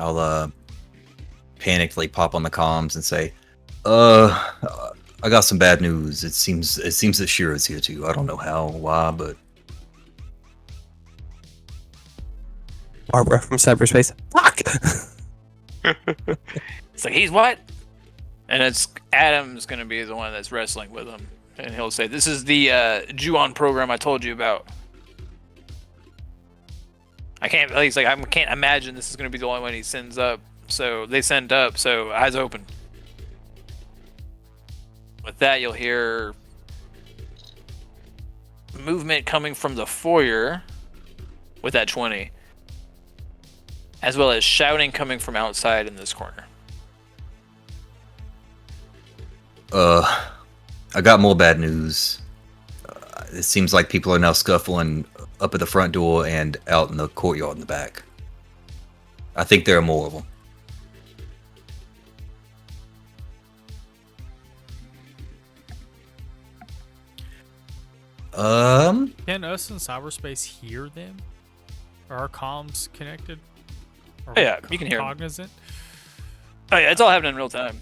I'll panically pop on the comms and say, uh, I got some bad news. It seems that Shira's here too. I don't know how, why, but Barbara from cyberspace. Fuck! It's like, he's what? And it's Adam's gonna be the one that's wrestling with him, and he'll say, "This is the Ju-on program I told you about." I can't imagine this is gonna be the only one he sends up. So they send up. So eyes open. With that, you'll hear movement coming from the foyer with that 20, as well as shouting coming from outside in this corner. I got more bad news. It seems like people are now scuffling up at the front door and out in the courtyard in the back. I think there are more of them. Can us in cyberspace hear them? Are our comms connected? Are Oh, yeah, we you can hear 'em. cognizant? Oh yeah, it's all happening in real time.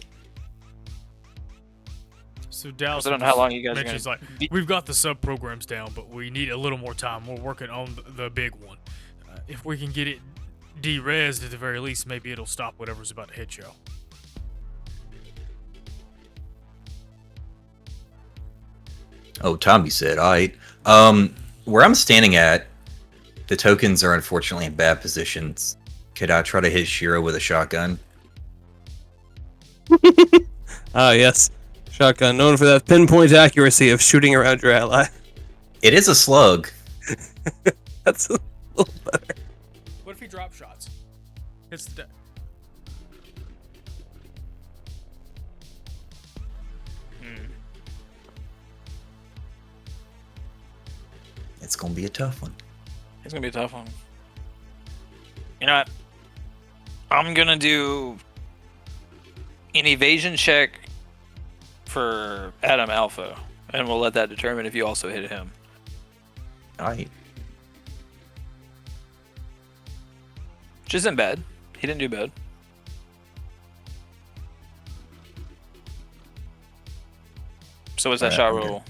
So Dallas, I don't know how long you guys are mentions gonna like, we've got the sub programs down, but we need a little more time. We're working on the big one. If we can get it de-rezzed at the very least, maybe it'll stop whatever's about to hit y'all. Oh, Tommy said, all right. Where I'm standing at, the tokens are unfortunately in bad positions. Could I try to hit Shiro with a shotgun? Ah, yes. Shotgun, known for that pinpoint accuracy of shooting around your ally. It is a slug. That's a little better. What if he drop shots? Hits the deck. It's gonna be a tough one. It's gonna be a tough one. You know what? I'm gonna do an evasion check for Adam Alpha, and we'll let that determine if you also hit him. All right. Which isn't bad. He didn't do bad. So what's that shot roll?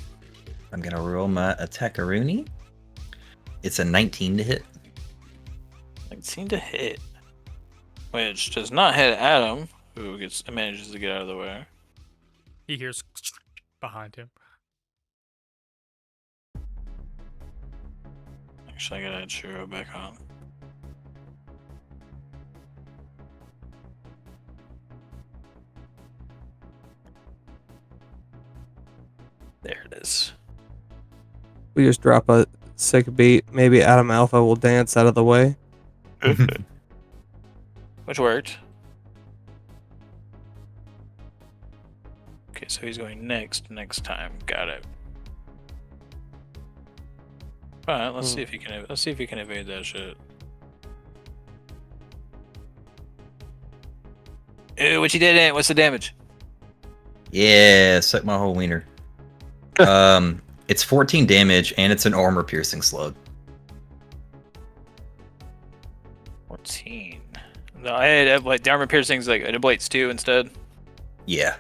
I'm gonna roll my attackaroonie. It's a 19 to hit. 19 to hit. Which does not hit Adam, who manages to get out of the way. He hears behind him. Actually, I gotta add Shiro back on. There it is. We just drop a sick beat. Maybe Adam Alpha will dance out of the way. Which worked. Okay, so he's going next time. Got it. Alright, let's see if he can. Let's see if he can evade that shit. Ew, which he didn't. What's the damage? Yeah, suck my whole wiener. It's 14 damage and it's an armor piercing slug. 14. No, I had like the armor piercings like it ablates 2 instead. Yeah.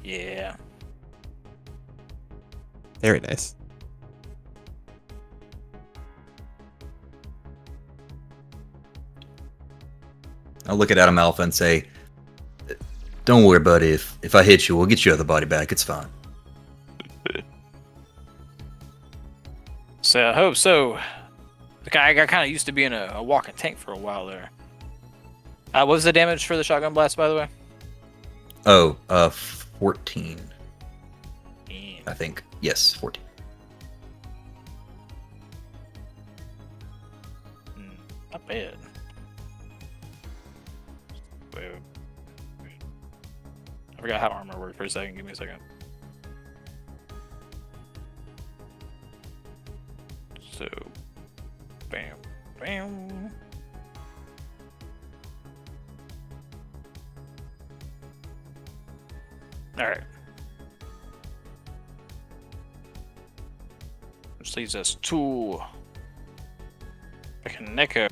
Yeah. Very nice. I'll look at Adam Alpha and say, "Don't worry, buddy. If I hit you, we'll get your other body back. It's fine." So I hope so. I got kind of used to being a walking tank for a while there. What was the damage for the shotgun blast, by the way? Oh, 14. I think. Yes, 14. Not bad. Wait. I forgot how armor worked for a second. Give me a second. So, bam, bam. All right. Which leads us to Neko.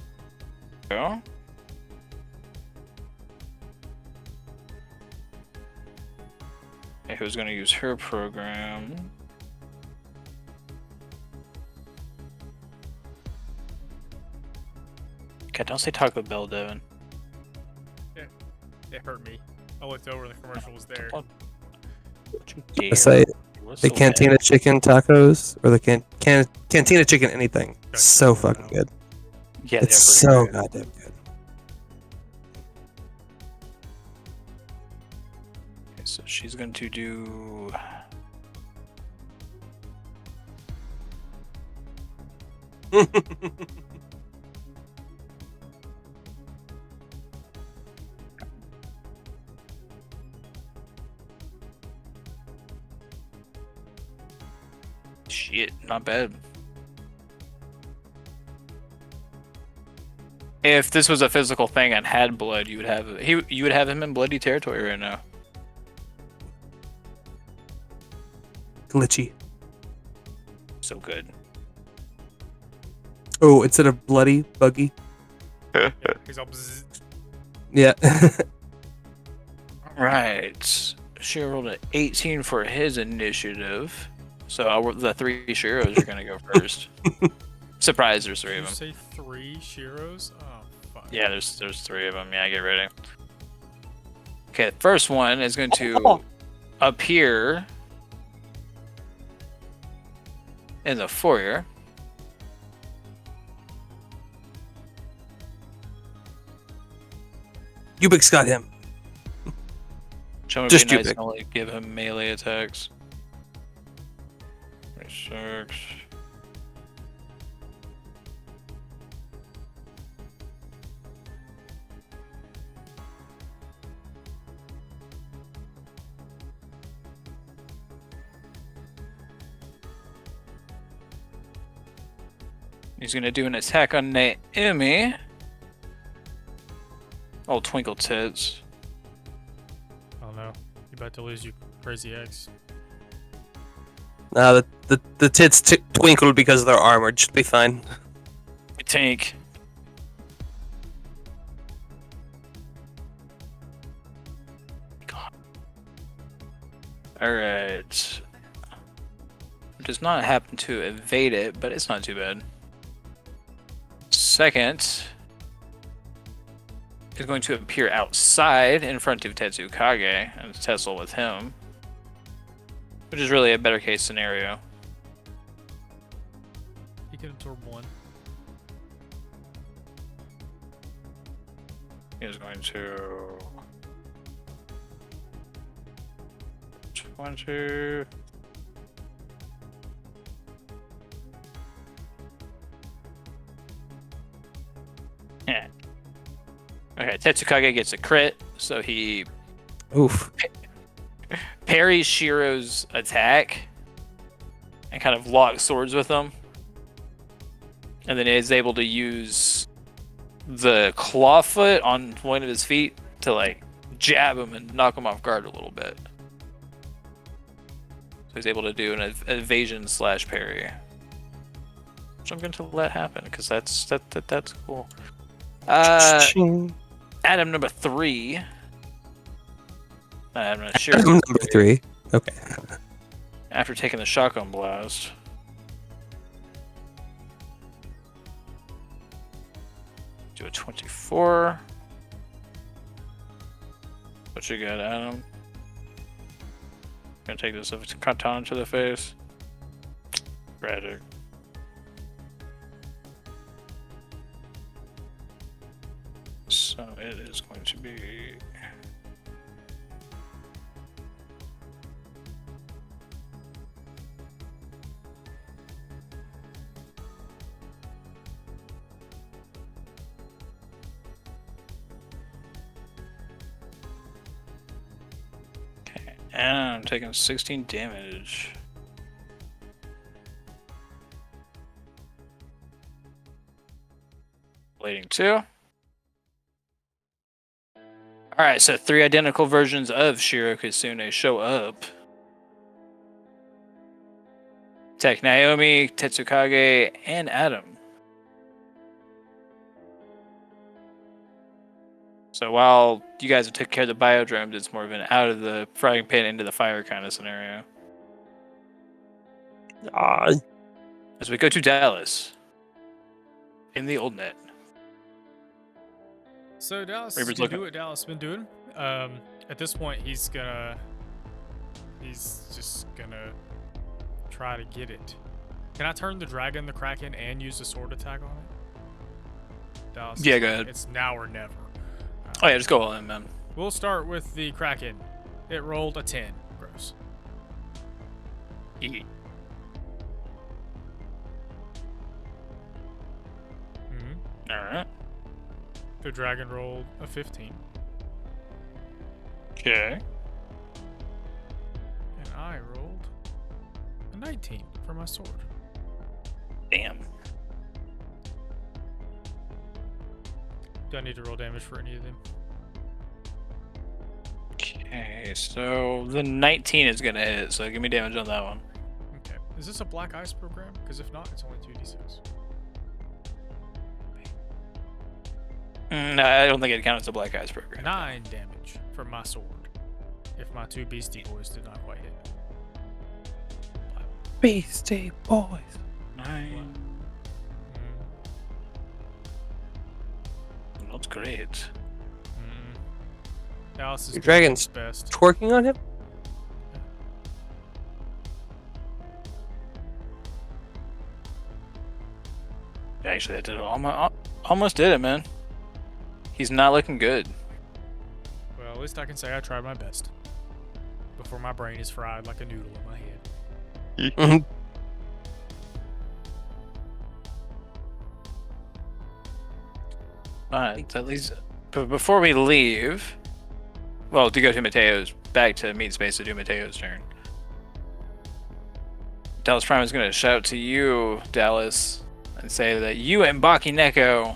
Okay, who's gonna use her program? Okay, don't say Taco Bell, Devin. It hurt me. I looked over and the commercial was there. I say the Whistle cantina chicken tacos or the cantina chicken anything. Gotcha. So fucking good. Yeah, It's they're so pretty good. goddamn good. Okay, so she's going to do. Shit, not bad. If this was a physical thing and had blood, you would have you would have him in bloody territory right now. Glitchy. So good. Oh, instead of bloody, buggy. Yeah, he's all bzzz. Yeah. Right. She rolled an 18 for his initiative. So the 3 Shiros are gonna go first. Surprise, there's 3 Did of you them. say 3 Shiros? Oh, fuck. Yeah, there's 3 of them. Yeah, get ready. Okay, the first one is going to appear in the foyer. Ubix got him. Which would Just be nice Ubik. and only give him melee attacks. 26. He's gonna do an attack on Naomi. Oh, Twinkle Tits. Oh no. You about to lose your crazy ex. Nah, the tits twinkled because of their armor. Just be fine. Tank. Alright. Does not happen to evade it, but it's not too bad. Second is going to appear outside in front of Tetsukage and tussle with him, which is really a better case scenario. He can absorb 1. He's going to 20. Yeah. Okay, Tetsukage gets a crit, so he Oof. parries Shiro's attack and kind of locks swords with him. And then is able to use the clawfoot on one of his feet to like jab him and knock him off guard a little bit. So he's able to do an evasion / parry. Which I'm going to let happen because that's cool. Adam number 3. Adam Shiro Number 3. Okay. after taking the shotgun blast. Do a 24. What you got, Adam? Gonna take this katana to the face. Tragic. So it is going to be. Okay, and I'm taking 16 damage. Blading 2. Alright, so 3 identical versions of Shiro Kusune show up. Attack Naomi, Tetsukage, and Adam. So while you guys have took care of the biodromes, it's more of an out of the frying pan into the fire kind of scenario. As we go to Dallas. In the old net. So Dallas Reaper's is gonna looking. do what Dallas has been doing. At this point, he's just gonna try to get it. Can I turn the dragon, the kraken, and use the sword attack on it? Dallas. Yeah, go ahead. It's now or never. Oh yeah, just go all in, man. We'll start with the kraken. It rolled a 10. Gross. Eat. Alright. The dragon rolled a 15. Okay. And I rolled a 19 for my sword. Damn. Do I need to roll damage for any of them? Okay, so the 19 is gonna hit, so give me damage on that one. Okay. Is this a black ice program? Because if not, it's only 2d6. No, I don't think it counts as a Black Eyes program. 9 damage from my sword. If my 2 beastie boys did not quite hit. Beastie Boys. 9. That's great. Dallas is Your doing dragon's his best. Twerking on him? Actually, that did almost did it, man. He's not looking good. Well, at least I can say I tried my best. Before my brain is fried like a noodle in my head. Mhm. But at least, but before we leave, well, to go to Mateo's, back to Meat Space to do Mateo's turn. Dallas Prime is going to shout to you, Dallas, and say that you and Baki Neko.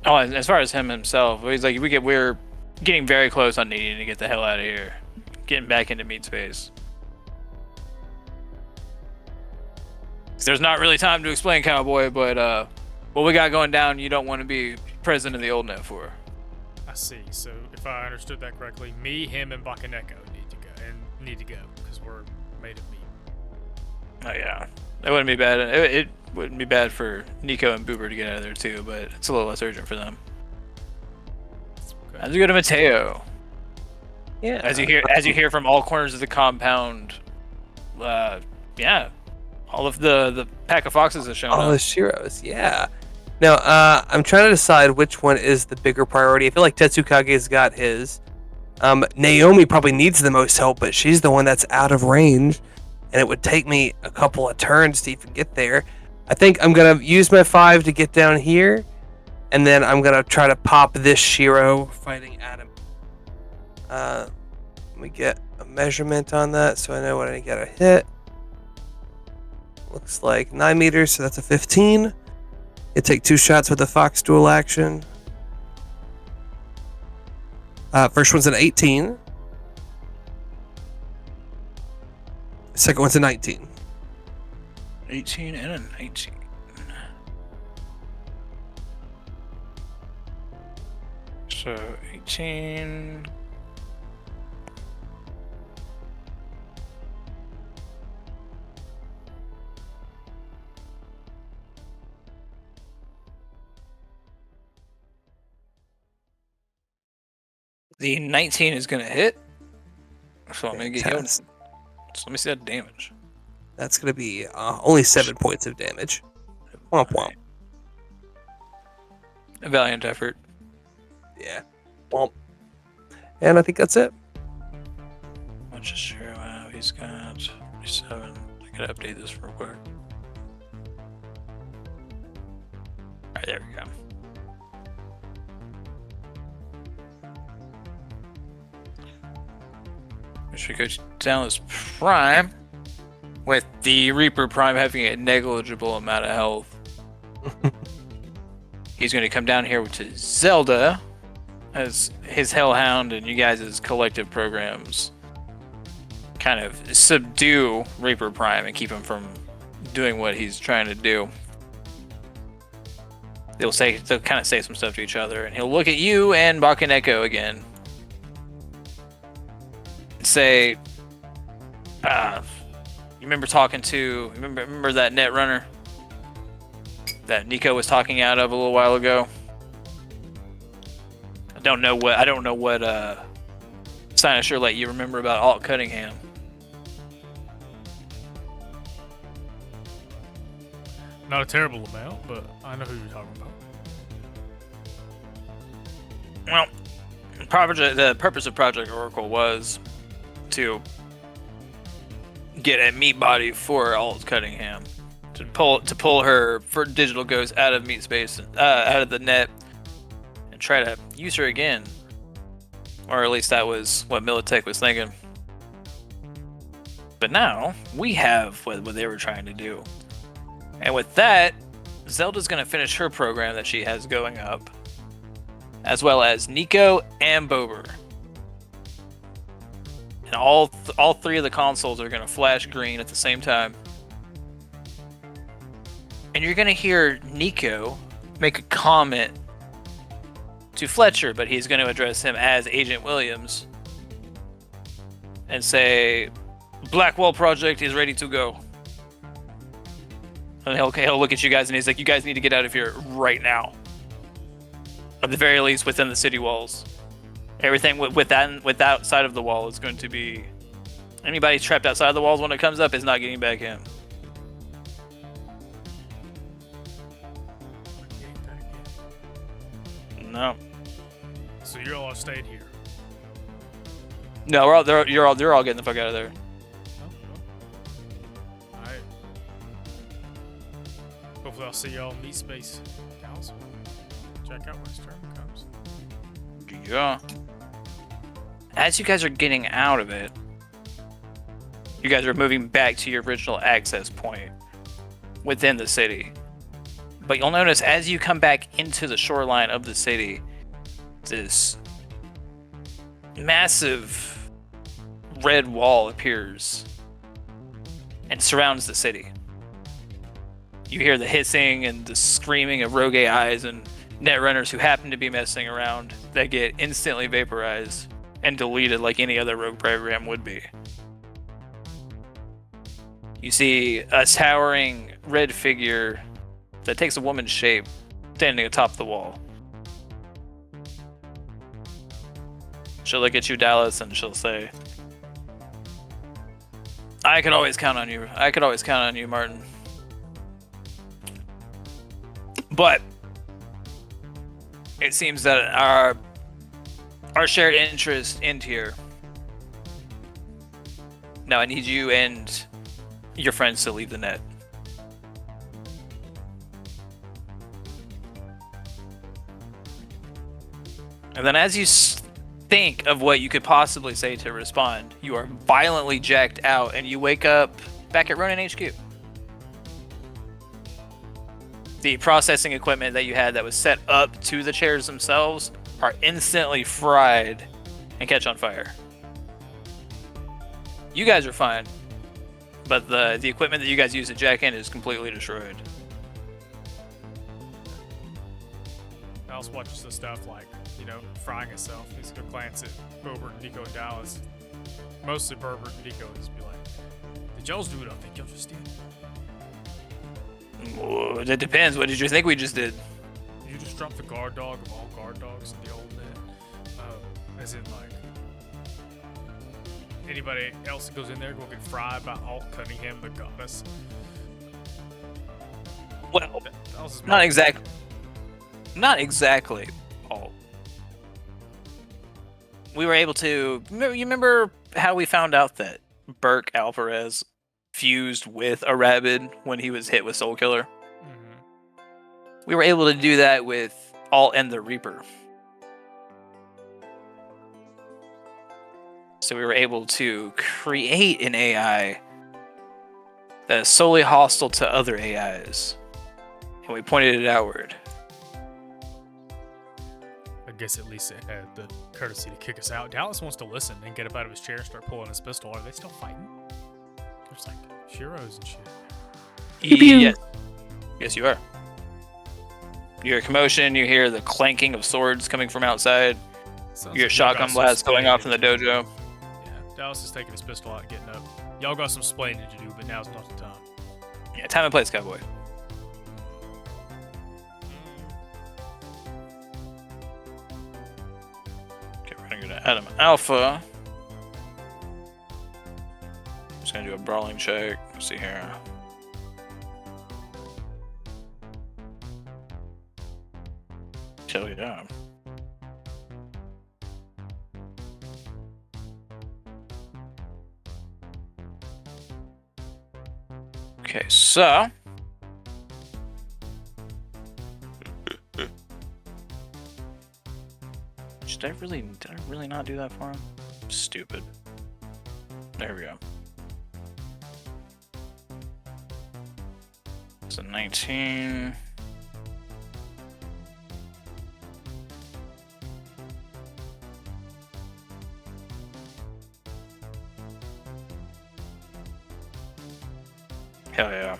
Oh, and as far as him himself, he's like, we're getting very close on needing to get the hell out of here, getting back into Meat Space. 'Cause there's not really time to explain, Cowboy, but what we got going down, you don't want to be president of the old net for. I see. So if I understood that correctly, me, him, and Bakaneko need to go because we're made of meat. Oh yeah, that wouldn't be bad. It wouldn't be bad for Nico and Boober to get out of there too, but it's a little less urgent for them. Okay. As we go to Mateo, Yeah. as you hear from all corners of the compound, yeah, all of the pack of foxes have shown All the up. Shiros, yeah. Now, I'm trying to decide which one is the bigger priority. I feel like Tetsukage's got his. Naomi probably needs the most help, but she's the one that's out of range, and it would take me a couple of turns to even get there. I think I'm gonna use my 5 to get down here, and then I'm gonna try to pop this Shiro fighting Adam. Let me get a measurement on that so I know what I gotta hit. Looks like 9 meters, so that's a 15. You take 2 shots with the Fox dual action. First one's an 18. Second one's a 19. 18 and a 19. So 18. The 19 is gonna hit. So I'm gonna get you. Fantastic. So let me see that damage. That's going to be only 7 points of damage. Womp womp. A valiant effort. Yeah. Womp. And I think that's it. Much as sure. Wow, he's got 7. I gotta update this real quick. Alright, there we go. We should go to Dallas Prime with the Reaper Prime having a negligible amount of health. He's going to come down here to Zelda as his Hellhound and you guys' collective programs kind of subdue Reaper Prime and keep him from doing what he's trying to do. they'll kind of say some stuff to each other, and he'll look at you and Bakaneko again. And say, you remember talking to remember that net runner that Nico was talking out of a little while ago? I don't know what Sinosure let you remember about Alt Cunningham. Not a terrible amount, but I know who you're talking about. Well, the purpose of Project Oracle was to get a meat body for Alt Cunningham, to pull her for digital ghost out of meat space, out of the net, and try to use her again. Or at least that was what Militech was thinking. But now we have what they were trying to do. And with that, Zelda's going to finish her program that she has going up, as well as Nico and Bober. And all three of the consoles are going to flash green at the same time. And you're going to hear Nico make a comment to Fletcher, but he's going to address him as Agent Williams and say, Blackwall Project is ready to go. And he'll look at you guys and he's like, you guys need to get out of here right now. At the very least, within the city walls. Everything with that side of the wall is going to be... Anybody trapped outside the walls when it comes up is not getting back in. No. So you're all staying here? No, they're all getting the fuck out of there. Alright. Hopefully I'll see y'all in Meat Space Council. Check out when his turn comes. Yeah. As you guys are getting out of it, you guys are moving back to your original access point within the city. But you'll notice as you come back into the shoreline of the city, this massive red wall appears and surrounds the city. You hear the hissing and the screaming of rogue AIs and netrunners who happen to be messing around that get instantly vaporized and deleted like any other rogue program would be. You see a towering red figure that takes a woman's shape standing atop the wall. She'll look at you, Dallas, and she'll say, I could always count on you. I could always count on you, Martin. But it seems that our shared interests end here. Now I need you and your friends to leave the net. And then as you think of what you could possibly say to respond, you are violently jacked out and you wake up back at Ronin HQ. The processing equipment that you had that was set up to the chairs themselves are instantly fried and catch on fire. You guys are fine, but the equipment that you guys use to jack in is completely destroyed. Dallas watches the stuff like, frying itself. He's gonna glance at Bober, Nico, and Dallas. Mostly Bober and Nico. He's be like, did y'all do what I think y'all just did? Whoa, that depends. What did you think we just did? Did you just drop the guard dog of all guard dogs in the old net? As in, like, anybody else that goes in there will get fried by Alt Cunningham, the goddess? Well, not exactly. Not exactly, Alt. We were able to... You remember how we found out that Burke Alvarez fused with a Rabid when he was hit with Soul Killer? Mm-hmm. We were able to do that with Alt and the Reaper. So we were able to create an AI that is solely hostile to other AIs. And we pointed it outward. I guess at least it had the courtesy to kick us out. Dallas wants to listen and get up out of his chair and start pulling his pistol. Are they still fighting? There's like Shiros and shit. Yes. Yes, you are. You hear commotion. You hear the clanking of swords coming from outside. Sounds You hear like y'all shotgun got some blasts going off in the splaining to do. dojo. Yeah, Dallas is taking his pistol out and getting up. Y'all got some splaining to do, but now's not the time. Yeah, time and place, cowboy. Okay, we're gonna go to Adam Alpha. Just gonna do a brawling check. Let's see here. Hell yeah. Okay, so did I really not do that for him? Stupid. There we go. It's a 19. Hell yeah.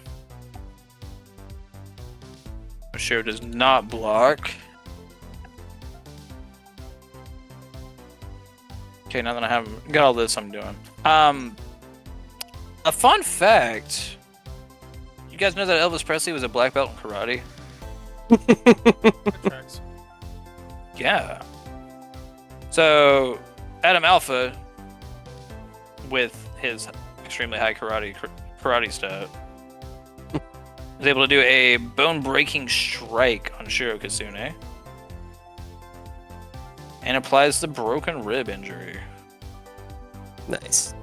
Show does not block. Okay, now that I have got all this I'm doing. A fun fact. You guys know that Elvis Presley was a black belt in karate? That tracks. Yeah. So, Adam Alpha, with his extremely high karate stat, was able to do a bone-breaking strike on Shiro Kasune, and applies the broken rib injury. Nice.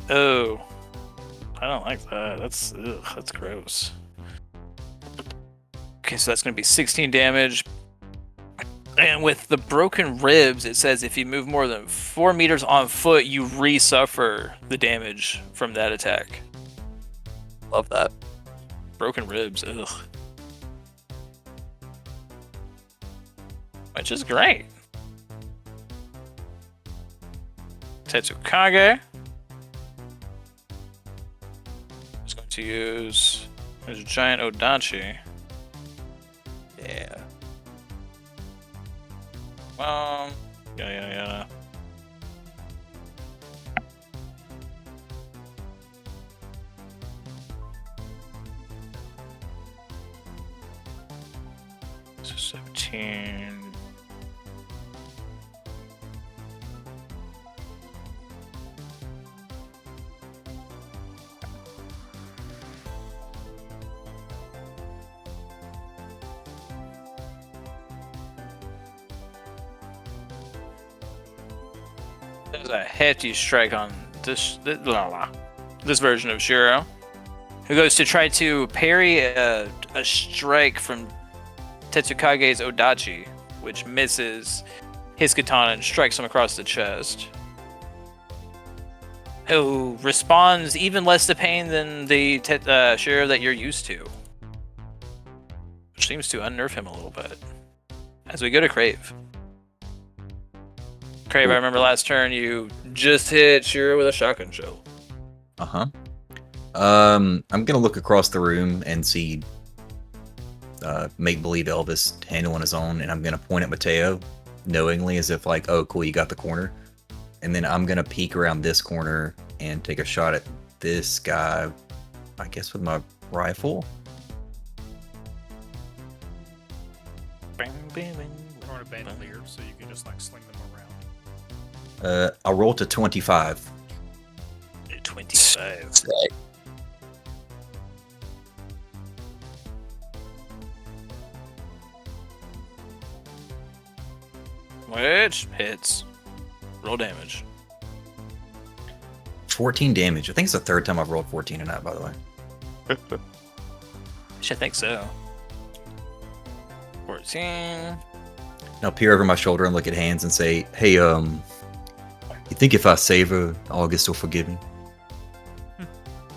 Oh, I don't like that. That's gross. Okay, so that's going to be 16 damage. And with the broken ribs, it says if you move more than 4 meters on foot, you re-suffer the damage from that attack. Love that. Broken ribs, ugh. Which is great. Tetsukage. Is going to use his giant Odachi. Yeah. Yeah. So 17. There's a hefty strike on this version of Shiro, who goes to try to parry a strike from Tetsukage's Odachi, which misses his katana and strikes him across the chest. Who responds even less to pain than the Shiro that you're used to, which seems to unnerve him a little bit. As we go to Crave. Crave, I remember last turn you just hit Shiro with a shotgun shell. Uh-huh. I'm gonna look across the room and see make-believe Elvis handling his own, and I'm gonna point at Mateo knowingly as if like, oh cool, you got the corner. And then I'm gonna peek around this corner and take a shot at this guy, I guess with my rifle. We're on a bandolier, so you can just like sling them around. I'll roll to 25. 25. Which hits. Roll damage. 14 damage. I think it's the third time I've rolled 14 in that, by the way. I think so. 14. And I'll peer over my shoulder and look at Hands and say, hey, you think if I save her, August will forgive me?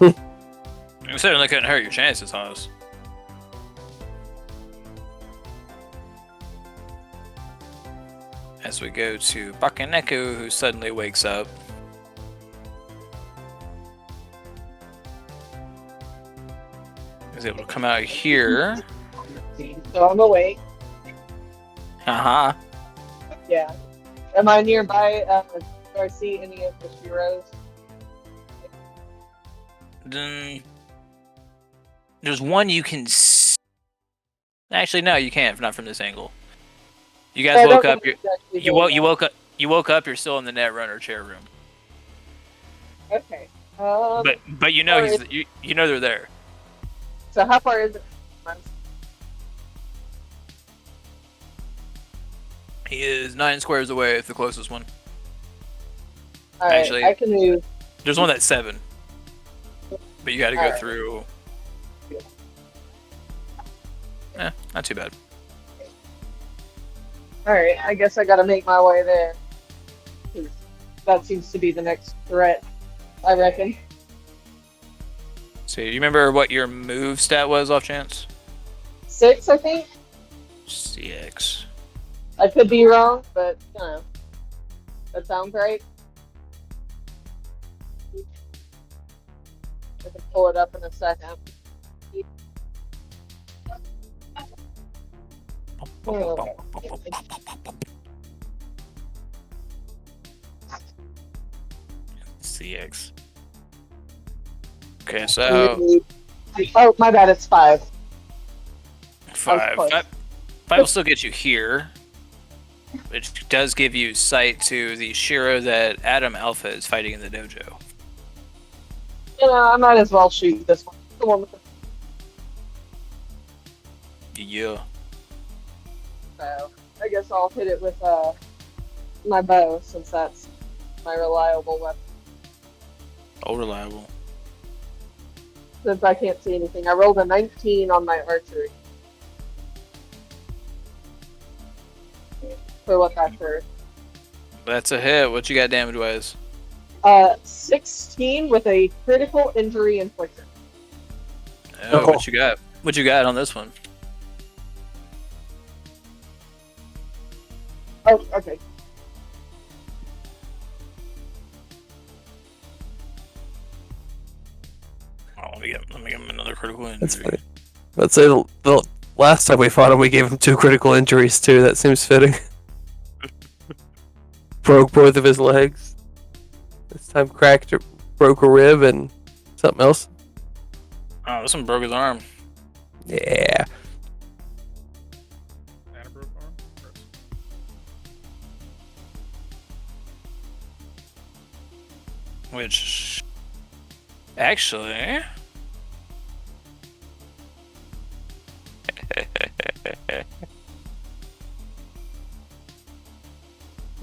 You certainly couldn't hurt your chances, Haas. As we go to Bakaneko, who suddenly wakes up. He's able to come out here. So I'm awake. Uh-huh. Yeah. Am I nearby? Do I see any of the heroes? Then there's one you can actually, no, you can't, not from this angle. You guys woke up. You woke up. You're still in the Netrunner chair room. Okay. But you know you know they're there. So how far is it? He is 9 squares away. It's the closest one. All right, Actually, I can move. There's one that's 7, but you got to go through. Not too bad. All right, I guess I gotta make my way there. 'Cause that seems to be the next threat, I reckon. So, you remember what your move stat was off chance? 6, I think. CX. I could be wrong, but you know, that sounds right. I can pull it up in a second. CX. Okay, so Oh, my bad. It's 5. 5. close. 5 will still get you here, which does give you sight to the Shiro that Adam Alpha is fighting in the dojo. You know, I might as well shoot this one. The one with the Yeah. bow. I guess I'll hit it with my bow since that's my reliable weapon. Oh, reliable. Since I can't see anything, I rolled a 19 on my archery. For what that's worth. That's a hit. What you got damage wise? 16 with a critical injury inflicted. Oh, what you got? What you got on this one? Oh, okay. Oh, let me get him another critical injury. That's funny. Let's say the last time we fought him, we gave him 2 critical injuries too. That seems fitting. Broke both of his legs. This time broke a rib and something else. Oh, this one broke his arm. Yeah. And a broke arm? Gross. Which, actually, I'm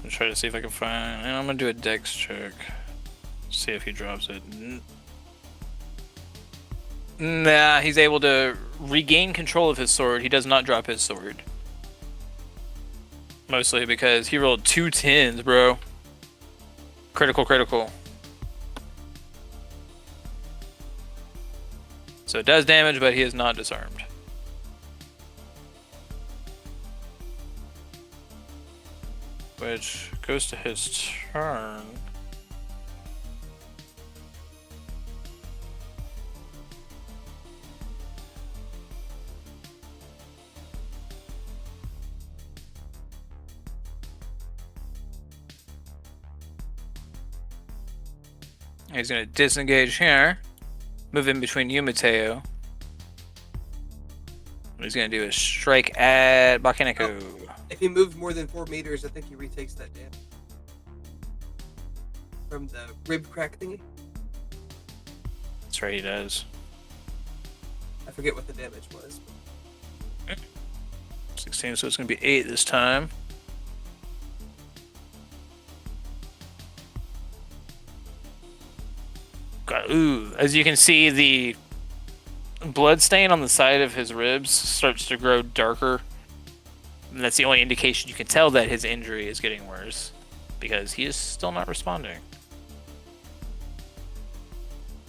trying to see if I can find. And I'm gonna do a dex check. See if he drops it. Nah, he's able to regain control of his sword. He does not drop his sword. Mostly because he rolled 2 10s, bro. Critical. So it does damage, but he is not disarmed. Which goes to his turn. He's going to disengage here. Move in between you, Mateo. What he's going to do is strike at Bakeneko. If he moves more than 4 meters, I think he retakes that damage. From the rib crack thingy? That's right, he does. I forget what the damage was. 16, so it's going to be 8 this time. God, ooh, as you can see, the blood stain on the side of his ribs starts to grow darker. And that's the only indication you can tell that his injury is getting worse, because he is still not responding.